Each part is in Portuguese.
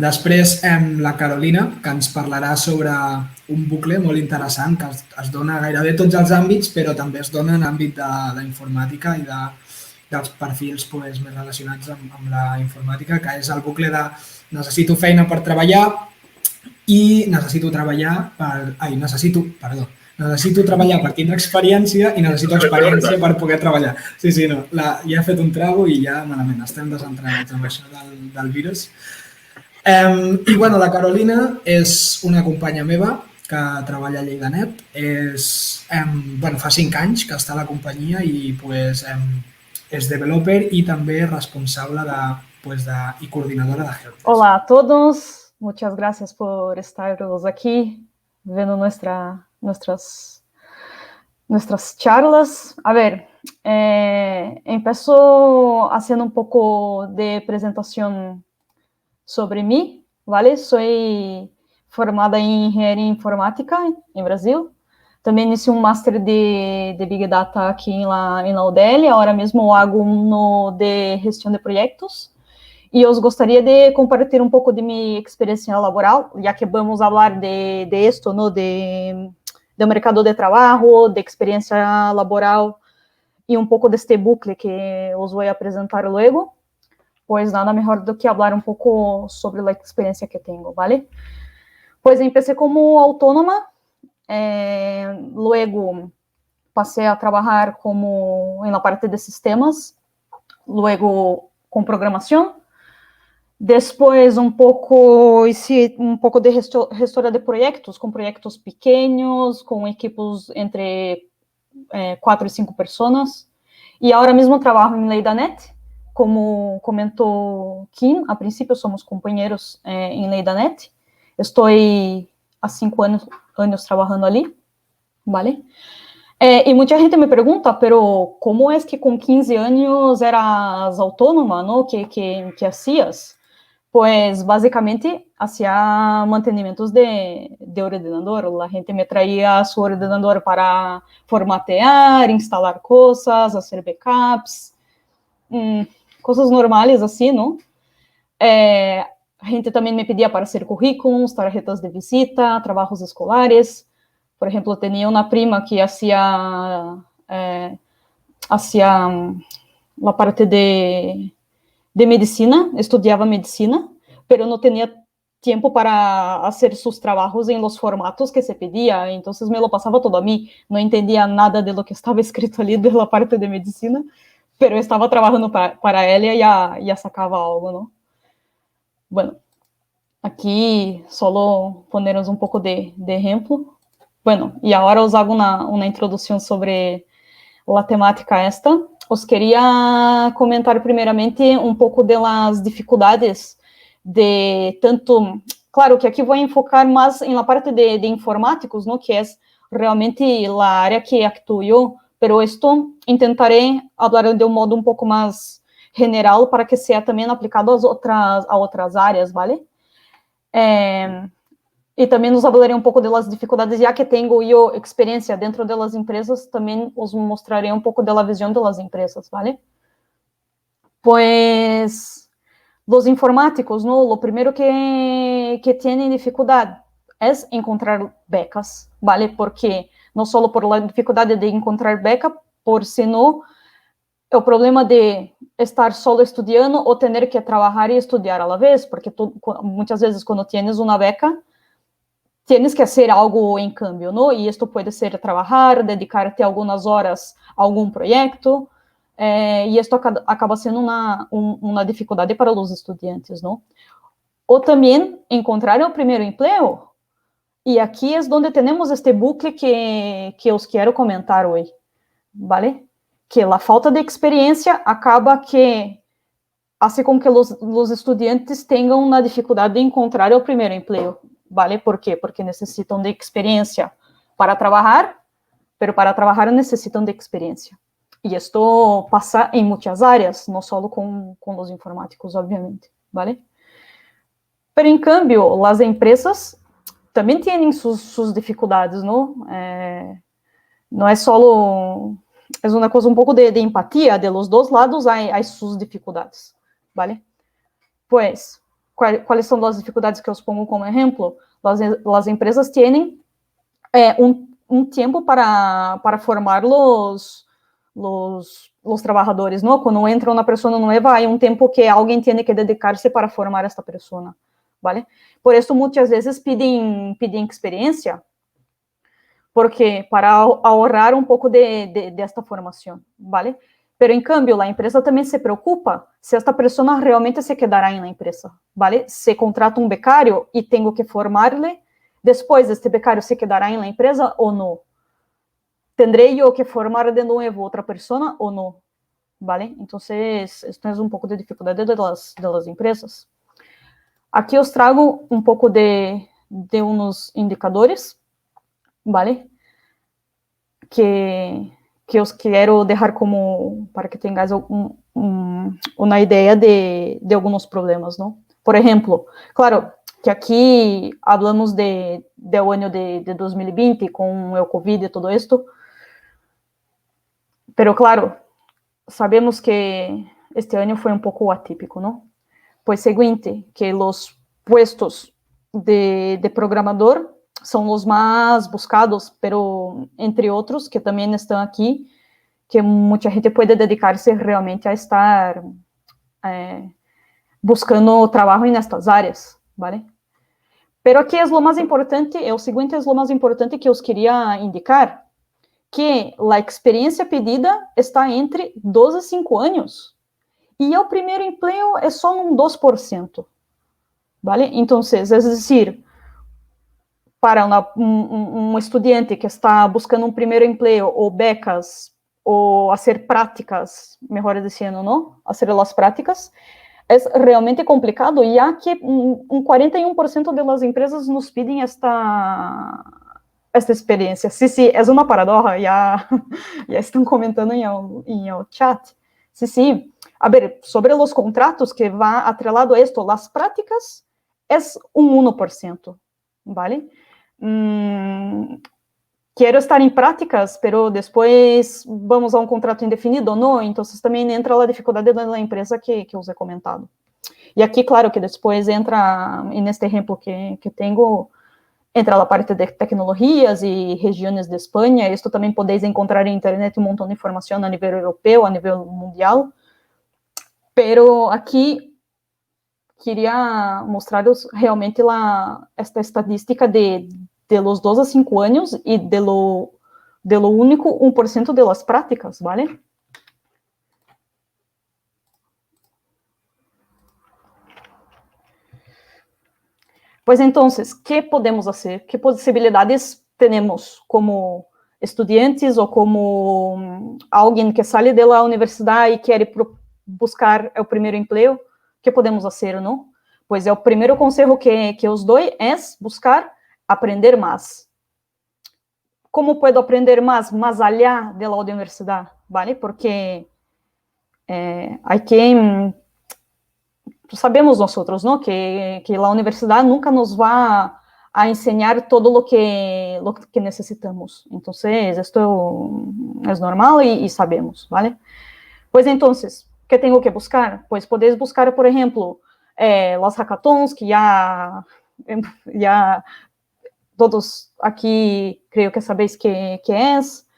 Després, la Carolina, que ens parlarà sobre un bucle molt interessant que es dona a gairebé tots els àmbits, però també es dona en l'àmbit de la informàtica i dels perfils més relacionats amb la informàtica, que és el bucle de necessito feina per treballar i necessito treballar per tindre experiència i necessito experiència per poder treballar. Sí, no, ja he fet un trago i ja malament, estem desentrenats amb això del virus. I bueno, la Carolina és una companya meva que treballa a Lleida.net. Fa 5 anys que està a la companyia i és developer y también responsable y coordinadora de Helpdesk. Hola a todos, muchas gracias por estaros aquí viendo nuestras charlas. A ver, empiezo haciendo un poco de presentación sobre mí, ¿vale? Soy formada en Ingeniería Informática en Brasil. Também iniciei um Master de Big Data aqui em la UDL, agora mesmo hago uno de Gestão de Projetos. E eu gostaria de compartilhar um pouco de minha experiência laboral, já que vamos falar de esto, ¿no? de mercado de trabalho, de experiência laboral, e um pouco deste bucle que os vou apresentar logo. Pois nada melhor do que falar um pouco sobre a experiência que tenho, ¿vale? Pois empecé como autônoma. Luego passei a trabalhar en la parte de sistemas, luego com programação. Depois hice um pouco de gestora de projetos, com projetos pequenos, com equipos entre 4 e 5 pessoas. E agora mesmo trabalho em Lleida.net, como comentou Kim, a princípio somos companheiros em Lleida.net. Estou há 5 anos trabalhando ali, ¿vale? E muita gente me pergunta, pero como é que com 15 anos eras autônoma, ¿no? ¿Qué hacías? Pues basicamente hacía mantenimientos de ordenador. La gente me traía su ordenador para formatear, instalar cosas, hacer backups, cosas normales así, ¿no? A gente também me pedia para hacer currículos, tarjetas de visita, trabalhos escolares. Por exemplo, tinha uma prima que hacía a parte de medicina, estudiava medicina, pero não tinha tempo para fazer seus trabalhos em los formatos que se pedia, então me lo passava todo a mim. Não entendia nada de lo que estava escrito ali da parte de medicina, pero estava trabalhando para ela e já sacava algo, não? Bueno, aqui solo ponemos um pouco de exemplo. Bueno, e agora os hago uma introdução sobre a temática esta. Os queria comentar primeiramente um pouco das dificuldades de tanto... Claro que aqui vou enfocar mais na parte de informáticos, ¿no? Que é realmente a área que actuo eu, pero esto intentaré falar de um modo um pouco mais general para que seja também aplicado a outras áreas, ¿vale? E também nos falarei um pouco das dificuldades, já que tenho eu experiência dentro das empresas, também os mostrarei um pouco da visão das empresas, ¿vale? Pues, os informáticos, ¿no? Lo primeiro que tienen dificuldade é encontrar becas, ¿vale? Porque não só por la dificuldade de encontrar beca, por sino o problema de estar solo estudando ou ter que trabalhar e estudar a la vez, porque muitas vezes quando tienes uma beca, tienes que hacer algo en cambio, ¿no? Y esto puede ser trabajar, dedicarte algunas horas a algún proyecto, y esto acaba siendo una dificultad para los estudiantes, ¿no? O también encontrar el primer empleo. Y aquí es donde tenemos este bucle que os quiero comentar hoy, ¿vale? Que la falta de experiencia acaba que hace com que los estudiantes tengan una dificultad de encontrar el primer empleo. ¿Vale? ¿Por qué? Porque necesitan de experiencia para trabajar, pero para trabajar necesitan de experiencia. Y esto pasa en muchas áreas, no solo con los informáticos, obviamente, ¿vale? Pero, en cambio, las empresas también tienen sus dificultades, ¿no? No es solo... Es una cosa un poco de empatía, de los dos lados hay sus dificultades, ¿vale? Pues... ¿cuáles son las dificultades que os pongo como ejemplo? Las empresas tienen un tiempo para formar los trabajadores, ¿no? Cuando entra una persona nueva, hay un tiempo que alguien tiene que dedicarse para formar a esta persona, ¿vale? Por eso muchas veces piden experiencia, porque para ahorrar un poco de esta formación, ¿vale? Pero, en cambio, la empresa também se preocupa se esta pessoa realmente se quedará na empresa, ¿vale? Se contrata um becário e tenho que formarle, depois este becário se quedará na empresa ou não? Tendré eu que formar de novo outra pessoa ou não? ¿Vale? Então, isto é um pouco de dificuldade das empresas. Aqui os trago um pouco de uns indicadores, ¿vale? Que os quero deixar como, para que tenhas uma ideia de alguns problemas, não? Por exemplo, claro, que aqui falamos do ano de 2020, com o Covid e tudo isto, pero claro, sabemos que este ano foi um pouco atípico, não? Pois seguinte, que os puestos de programador são os mais buscados, pero entre outros que também estão aqui, que muita gente pode dedicar-se realmente a estar buscando trabalho nestas áreas, ¿vale? Pero aqui é o mais importante, o seguinte é o mais importante que eu queria indicar, que a experiência pedida está entre 2 e 5 anos, e o primeiro emprego é só 2%, ¿vale? Então, é decir, para um estudante que está buscando um primeiro emprego, ou becas, ou fazer práticas, melhor dizendo, não? Fazer as práticas, é realmente complicado, já que 41% das empresas nos pedem esta experiência. Sim, é uma paradoxa, já estão comentando em o chat. Sim. A ver, sobre os contratos que va atrelado a esto, as práticas é 1%, ¿vale? Quero estar em práticas, pero depois vamos a um contrato indefinido ou não, então também entra a dificuldade da empresa que eu he comentado. E aqui, claro, que depois entra, neste exemplo que tenho, entra a parte de tecnologias e regiões de Espanha. Isto também podeis encontrar em internet um montão de informação a nível europeu, a nível mundial, pero aqui queria mostrar-vos realmente esta estatística de los 2 a 5 anos e de lo único 1% de las práticas, ¿vale? Pues entonces, ¿qué podemos hacer? ¿Qué posibilidades tenemos como estudiantes ou como alguém que sale de la universidade e quer buscar o primeiro emprego? ¿Qué podemos hacer, não? Pues o primeiro conselho que os dou é buscar aprender mais. Como puedo aprender mais allá de la universidade, ¿vale? Porque hay que... Sabemos nós, não? Que a universidade nunca nos vai a ensinar todo lo que necessitamos. Então, isto é normal e sabemos, ¿vale? Pues entonces, ¿qué tengo que buscar? Pues podéis buscar, por ejemplo, las hackathons, que ya todos aquí creo que sabéis que es.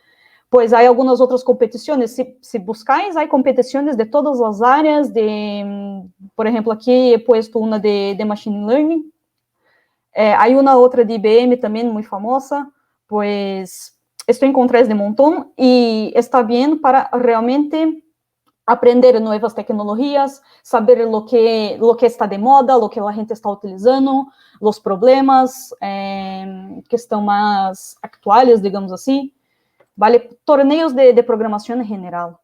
Pues hay algunas otras competiciones. Si buscáis, hay competiciones de todas las áreas. Por ejemplo, aquí he puesto una de Machine Learning. Hay una otra de IBM también muy famosa. Pues esto encontráis de montón y está bien para realmente aprender nuevas tecnologias, saber lo que está de moda, lo que la gente está utilizando, los problemas que estão mais actuales, digamos assim, ¿vale? Torneios de programação em geral.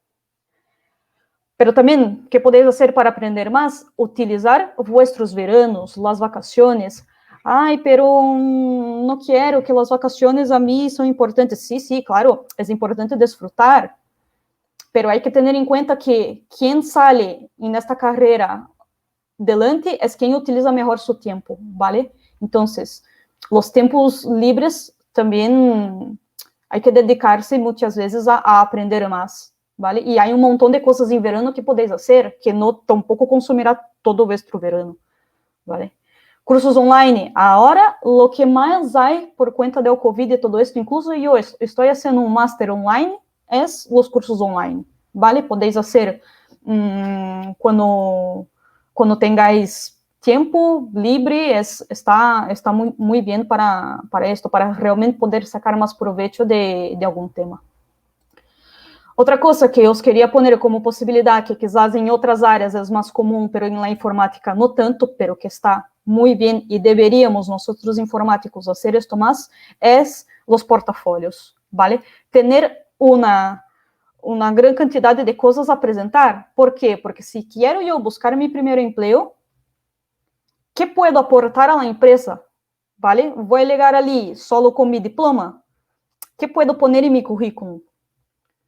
Pero também, ¿qué podéis hacer para aprender más? Utilizar vuestros veranos, las vacaciones. Ay, pero no quiero que las vacaciones a mí son importantes. Sí, claro, es importante disfrutar. Pero hay que tener en cuenta que quien sale en esta carrera delante es quien utiliza mejor su tiempo, ¿vale? Entonces, los tiempos libres también hay que dedicarse muchas veces a aprender más, ¿vale? Y hay un montón de cosas en verano que podéis hacer que no tampoco consumirá todo vuestro verano, ¿vale? Cursos online. Ahora, lo que más hay por cuenta del COVID y todo esto, incluso yo estoy haciendo un máster online, es los cursos online, ¿vale? Podéis hacer cuando tengáis tiempo libre, está muy bien para esto, para realmente poder sacar más provecho de algún tema. Outra coisa que eu queria poner como possibilidade, que quizás em outras áreas é mais comum, pero em la informática no tanto, pero que está muito bem e deveríamos nós informáticos fazer isto mais, é os portafólios, ¿vale? Tener uma gran quantidade de coisas a apresentar. ¿Por quê? Porque se quero eu buscar meu primeiro emprego, que puedo aportar a la empresa? ¿Vale? Vou llegar ali solo com mi diploma? Que puedo poner em mi currículo?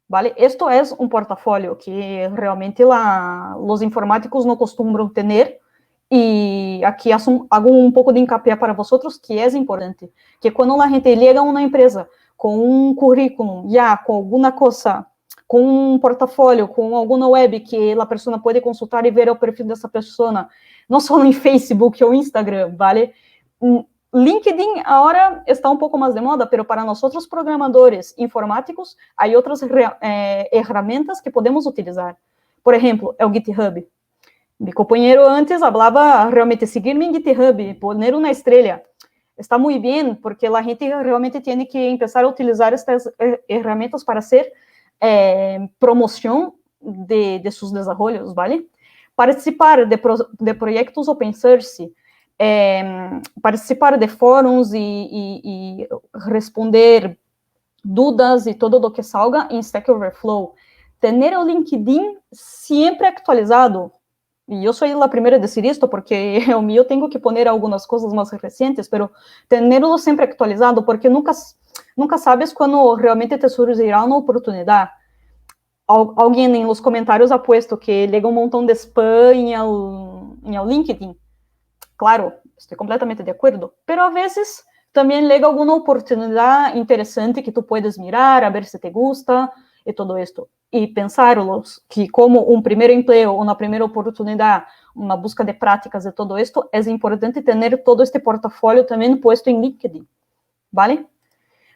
¿Vale? Esto es un portafolio que realmente los informáticos no acostumbran tener, y aquí hago un poco de hincapié para vosotros que es importante, que cuando la gente llega a una empresa con un currículum, ya con alguna cosa, con un portafolio, con alguna web que la persona puede consultar y ver el perfil de esa persona, no solo en Facebook o Instagram, ¿vale? LinkedIn ahora está un poco más de moda, pero para nosotros programadores informáticos hay otras herramientas que podemos utilizar. Por ejemplo, el GitHub. Mi compañero antes hablaba realmente seguirme en GitHub, poner una estrella. Está muy bien, porque la gente realmente tiene que empezar a utilizar estas herramientas para hacer promoción de sus desarrollos, ¿vale? Participar de proyectos open source, participar de fóruns e responder dúvidas e todo o que salga em Stack Overflow. Tener o LinkedIn sempre actualizado. E eu sou a primeira a dizer isto, porque o meu tenho que poner algumas coisas mais recentes, pero tenerlo sempre actualizado, porque nunca sabes quando realmente te surgirá uma oportunidade. Alguém nos comentários ha puesto que llega um montão de spam em el LinkedIn. Claro, estou completamente de acordo, pero a vezes também llega alguma oportunidade interessante que tu puedes mirar, a ver se te gusta e todo esto. E pensarlos que como um primeiro emprego, uma primeira oportunidade, uma busca de práticas e todo esto, é importante ter todo este portafolio também puesto em LinkedIn, ¿vale?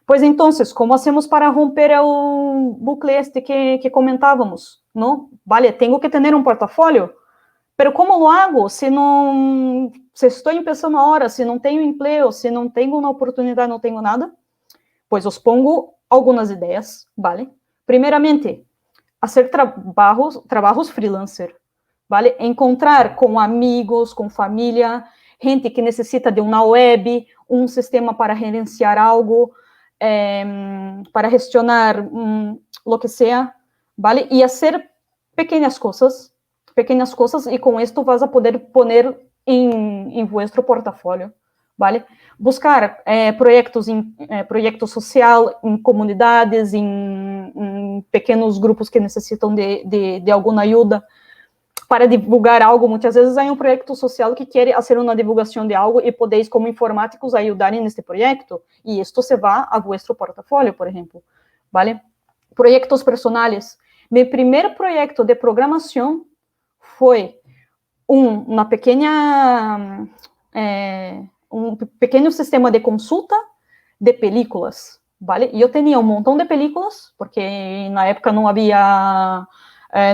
Pois então, como hacemos para romper o bucle este que comentávamos, não? Vale, tenho que ter um portafolio, pero como lo hago se estou começando agora, se não tenho emprego, se não tenho uma oportunidade, não tenho nada? Pois os pongo algumas ideias, ¿vale? Primeiramente, fazer trabalhos freelancer, ¿vale? Encontrar com amigos, com família, gente que necessita de uma web, um sistema para gerenciar algo, para gestionar lo que sea, ¿vale? E fazer pequenas coisas, e com isto vas a poder poner em vuestro portafolio, ¿vale? Buscar proyectos social, em comunidades, em pequenos grupos que necessitam de alguma ajuda para divulgar algo. Muitas vezes há um projeto social que quer fazer uma divulgação de algo e podeis, como informáticos, ajudarem neste projeto, e isto se vai a vuestro portafolio, por exemplo, ¿vale? Projetos personales. Meu primeiro projeto de programação foi um pequeno sistema de consulta de películas, ¿vale? E eu tinha um montão de películas, porque na época não havia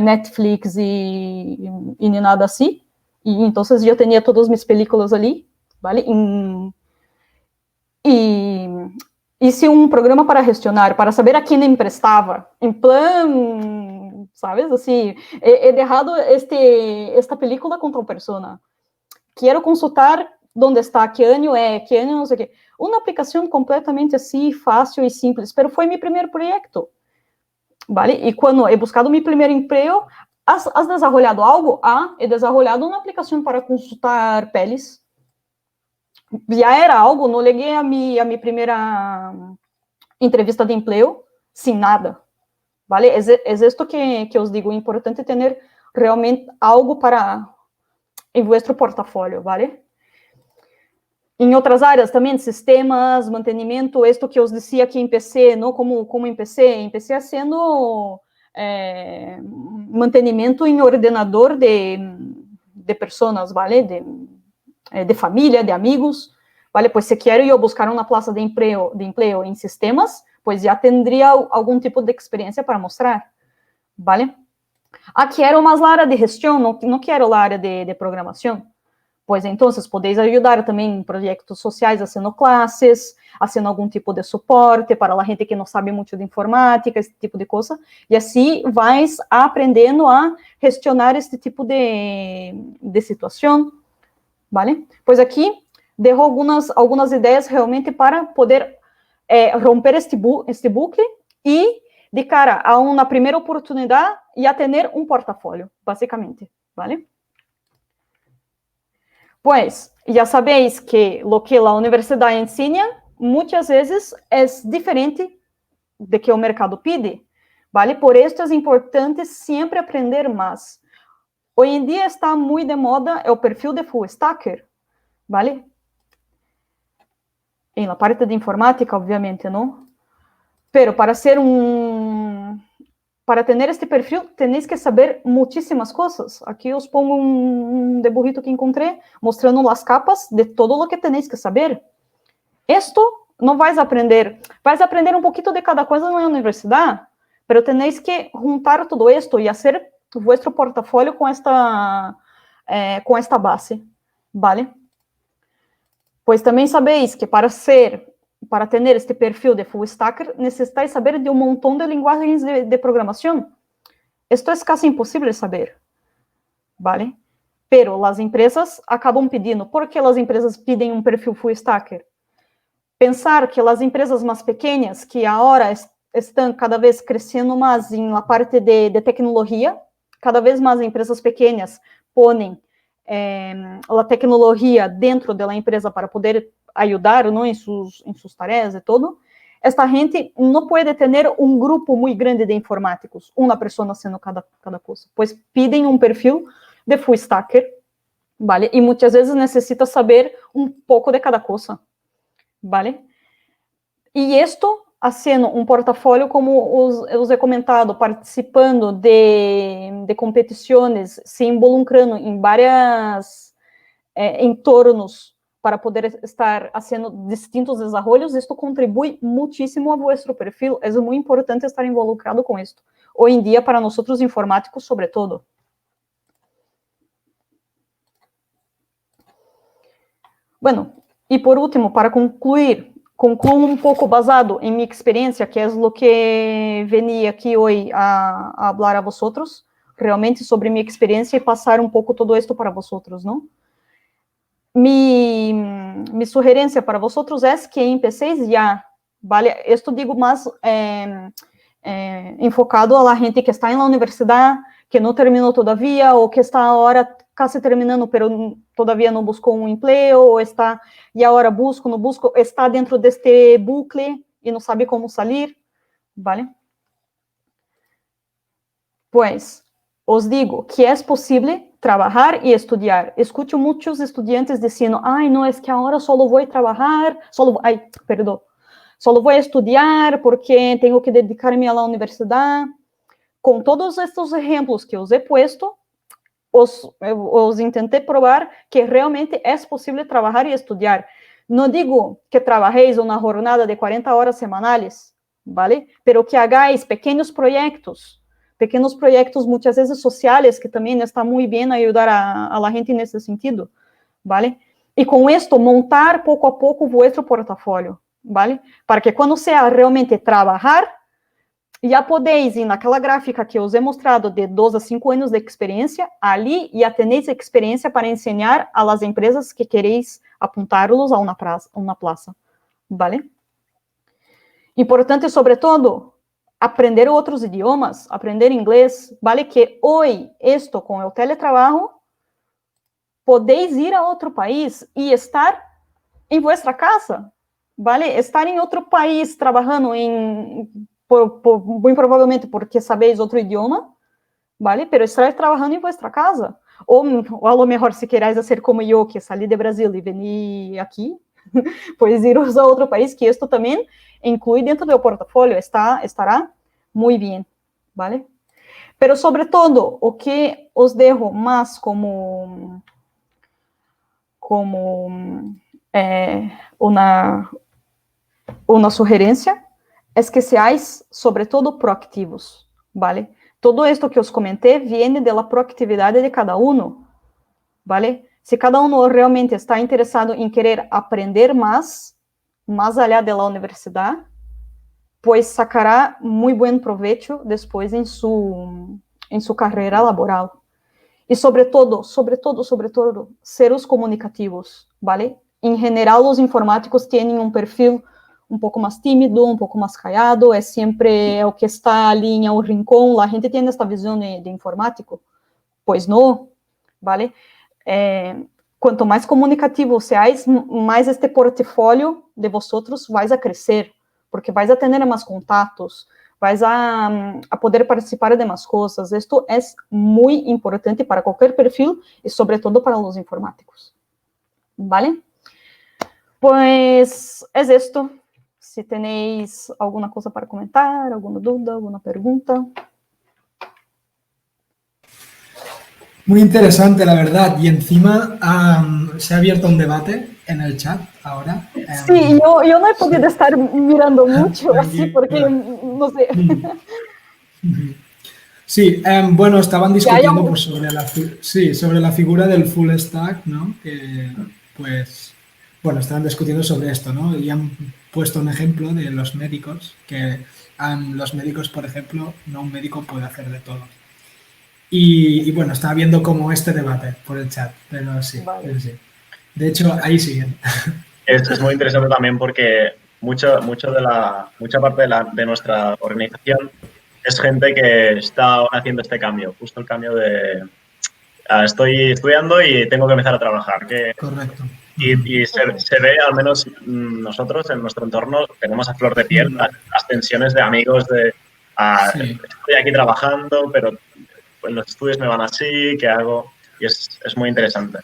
Netflix e nem nada assim, e então eu tinha todas as minhas películas ali, ¿vale? E hice um programa para gestionar, para saber a quem emprestava, em plan, sabes, assim, he dejado esta película com tal persona, quero consultar onde está, que ano não sei o quê. Uma aplicação completamente assim, fácil e simples, pero foi meu primeiro projeto, ¿vale? E quando he buscado meu primeiro emprego, has desenvolvido algo? He desenvolvido uma aplicação para consultar pelis. Já era algo, não liguei a minha primeira entrevista de emprego sem nada, ¿vale? É isto que eu digo, é importante ter realmente algo para em vuestro portafolio, ¿vale? Em outras áreas também, sistemas, mantenimento, isto que eu dizia que empecé, não? Como empecé sendo mantenimento em ordenador de pessoas, ¿vale? de família, de amigos, ¿vale? Pues si quiero yo buscar una plaza de empleo en sistemas, pues ya tendría algún tipo de experiencia para mostrar, ¿vale? Quiero más la área de gestión, no quiero la área de programación. Pues entonces podéis ayudar también en proyectos sociales, haciendo clases, haciendo algún tipo de soporte para la gente que no sabe mucho de informática, esse tipo de coisa, e assim vais aprendendo a gestionar este tipo de situação, ¿vale? Pois aqui dejo algumas ideias realmente para poder romper este bucle e, de cara a uma primeira oportunidade, já ter um portafólio, basicamente, ¿vale? Pues, ya sabéis que lo que la universidad enseña muchas veces es diferente de que el mercado pide, ¿vale? Por esto es importante siempre aprender más. Hoy en día está muy de moda el perfil de full stacker, ¿vale? En la parte de informática, obviamente, ¿no? Pero para tener este perfil, tenéis que saber muchísimas cosas. Aquí os pongo un dibujito que encontré, mostrando las capas de todo lo que tenéis que saber. Esto no vais a aprender un poquito de cada cosa en la universidad, pero tenéis que juntar todo esto y hacer vuestro portafolio con esta base, ¿vale? Pues también sabéis que para tener este perfil de full stacker, necesitáis saber de un montón de lenguajes de programación. Esto es casi imposible saber, ¿vale? Pero las empresas acaban pidiendo. ¿Por qué las empresas piden un perfil full stacker? Pensar que las empresas más pequeñas, que ahora están cada vez creciendo más en la parte de tecnología, cada vez más empresas pequeñas ponen la tecnología dentro de la empresa para poder ayudar, ¿no? en sus tareas y todo. Esta gente no puede tener un grupo muy grande de informáticos, una persona haciendo cada cosa, pues piden un perfil de full stacker, ¿vale? Y muchas veces necesita saber un poco de cada cosa, ¿vale? E isto, haciendo um portfólio, como os he comentado, participando de competições, se involucrando em vários entornos para poder estar fazendo distintos desenvolvimentos, isto contribui muitíssimo a vuestro perfil. É muito importante estar involucrado com isto. Hoje em dia, para nós informáticos, sobretudo. Bueno, e por último, para concluo um pouco basado em minha experiência, que é o que venía aqui hoje a falar a vosotros, realmente sobre minha experiência e passar um pouco todo isto para vosotros, não? Mi sugerencia para vosotros es que empecéis ya, ¿vale? Esto digo más enfocado a la gente que está en la universidad, que no terminó todavía, o que está ahora casi terminando, pero todavía no buscó un empleo, o está, y ahora busco, no busco, está dentro de este bucle y no sabe cómo salir, ¿vale? Pues, os digo que es posible trabalhar e estudar. Escuto muitos estudantes dizendo, ai, não, é que agora só vou trabalhar, só vou estudar porque tenho que dedicar-me à universidade. Com todos estes exemplos que os he puesto, os tentei provar que realmente é possível trabalhar e estudar. Não digo que trabalhéis uma jornada de 40 horas semanais, ¿vale? Pero que hagáis pequenos projetos muitas vezes sociais, que também está muito bem ajudar a la gente nesse sentido, ¿vale? E com isto, montar pouco a pouco vuestro portafólio, ¿vale? Para que quando seja realmente trabalhar, já podeis ir naquela gráfica que eu os he mostrado de 2 a 5 anos de experiência, ali já tenéis experiência para ensinar a las empresas que queréis apuntá-los a uma plaza, ¿vale? Importante, sobretudo, aprender outros idiomas, aprender inglês, vale que hoje, isto com o teletrabalho, podeis ir a outro país e estar em vossa casa, vale? Estar em outro país trabalhando muito provavelmente porque sabeis outro idioma, vale? Pero estar trabalhando em vossa casa. Ou a lo mejor, se querais ser como eu, que saí de Brasil e venir aqui, pois ir a outro país, que isto também inclui dentro do portfólio, estará muito bem, ¿vale? Pero, sobre todo, o que os dejo mais como una sugerencia, es que seáis, sobre todo, proactivos, ¿vale? Todo esto que os comenté viene de la proactividad de cada uno, ¿vale? Si cada uno realmente está interesado en querer aprender más allá de la universidad, pues sacará muy buen provecho después en su carrera laboral. Y sobre todo, seres comunicativos, ¿vale? En general, los informáticos tienen un perfil un poco más tímido, un poco más callado, es siempre el que está ali en un rincón. La gente tiene esta visión de informático. Pues no, ¿vale? Cuanto más comunicativos seáis, más este portfolio de vosotros vais a crecer, porque vais a tener más contactos, vais a poder participar de más cosas. Esto es muy importante para cualquier perfil y sobre todo para los informáticos, ¿vale? Pues es esto. Si tenéis alguna cosa para comentar, alguna duda, alguna pregunta. Muy interesante, la verdad. Y encima se ha abierto un debate en el chat ahora. Sí, yo no he podido estar mirando mucho así porque, no sé. Sí, bueno, estaban discutiendo pues, sobre la figura del full stack, ¿no? Que, pues, bueno, estaban discutiendo sobre esto, ¿no? Y han puesto un ejemplo de los médicos, que los médicos, por ejemplo, no un médico puede hacer de todo. Y bueno, estaba viendo como este debate por el chat, pero sí, Vale. sí. De hecho, ahí siguen. Es muy interesante también porque mucha parte de nuestra organización es gente que está haciendo este cambio, justo el cambio de estoy estudiando y tengo que empezar a trabajar. Correcto. Y se ve, al menos nosotros en nuestro entorno, tenemos a flor de piel las tensiones de amigos de Sí. estoy aquí trabajando, pero pues, los estudios me van así, ¿qué hago? Y es muy interesante.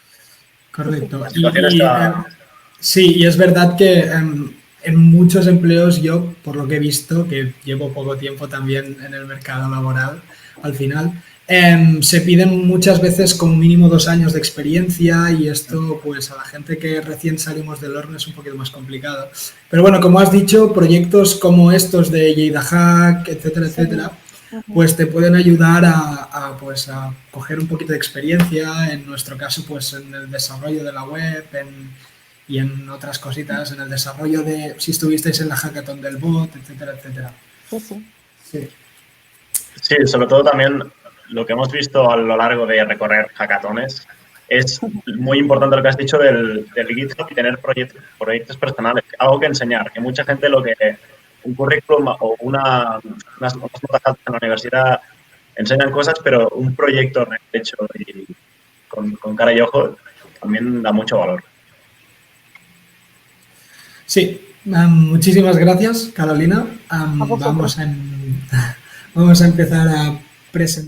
Correcto. La situación está... Sí, y es verdad que en muchos empleos yo, por lo que he visto, que llevo poco tiempo también en el mercado laboral, al final, se piden muchas veces como mínimo 2 años de experiencia y esto, pues a la gente que recién salimos del horno es un poquito más complicado. Pero bueno, como has dicho, proyectos como estos de Lleida Hack, etcétera, etcétera, pues te pueden ayudar a coger un poquito de experiencia, en nuestro caso, pues en el desarrollo de la web, y en otras cositas, en el desarrollo de, si estuvisteis en la hackathon del bot, etcétera, etcétera. Sí. Sí, sobre todo también lo que hemos visto a lo largo de recorrer hackatones es muy importante lo que has dicho del GitHub y tener proyectos personales, algo que enseñar, que mucha gente un currículum o unas notas altas en la universidad enseñan cosas, pero un proyecto hecho y con cara y ojo también da mucho valor. Sí, muchísimas gracias, Carolina. Vamos a empezar a presentar.